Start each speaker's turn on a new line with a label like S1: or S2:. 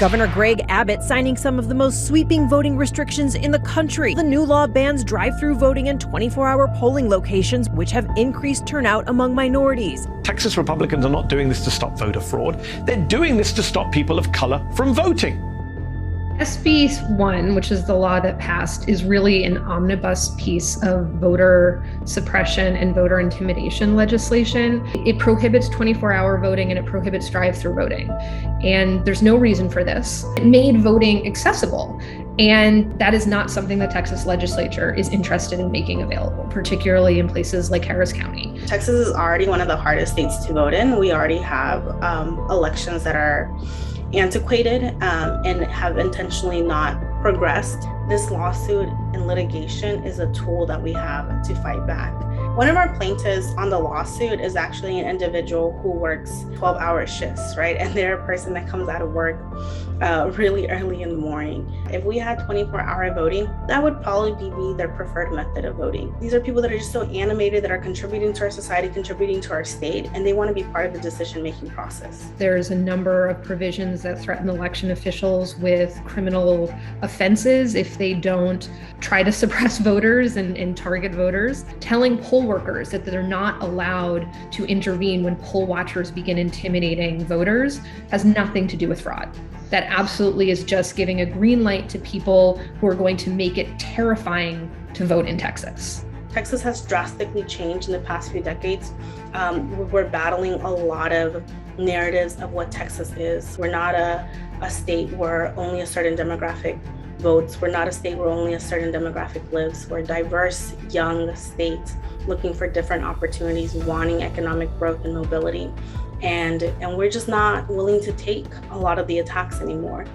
S1: Governor Greg Abbott signing some of the most sweeping voting restrictions in the country. The new law bans drive-through voting and 24-hour polling locations, which have increased turnout among minorities.
S2: Texas Republicans are not doing this to stop voter fraud. They're doing this to stop people of color from voting.
S3: SB1, which is the law that passed, is really an omnibus piece of voter suppression and voter intimidation legislation. It prohibits 24-hour voting and it prohibits drive-through voting. And there's no reason for this. It made voting accessible. And that is not something the Texas legislature is interested in making available, particularly in places like Harris County.
S4: Texas is already one of the hardest states to vote in. We already have elections that are antiquated and have intentionally not progressed. This lawsuit and litigation is a tool that we have to fight back. One of our plaintiffs on the lawsuit is actually an individual who works 12-hour shifts, right? And they're a person that comes out of work really early in the morning. If we had 24-hour voting, that would probably be their preferred method of voting. These are people that are just so animated, that are contributing to our society, contributing to our state, and they want to be part of the decision-making process.
S3: There's a number of provisions that threaten election officials with criminal offenses if they don't try to suppress voters and target voters. Telling poll workers that they're not allowed to intervene when poll watchers begin intimidating voters has nothing to do with fraud. That absolutely is just giving a green light to people who are going to make it terrifying to vote in Texas.
S4: Texas has drastically changed in the past few decades. We're battling a lot of narratives of what Texas is. We're not a state where only a certain demographic votes. We're not a state where only a certain demographic lives. We're a diverse, young state looking for different opportunities, wanting economic growth and mobility. And we're just not willing to take a lot of the attacks anymore.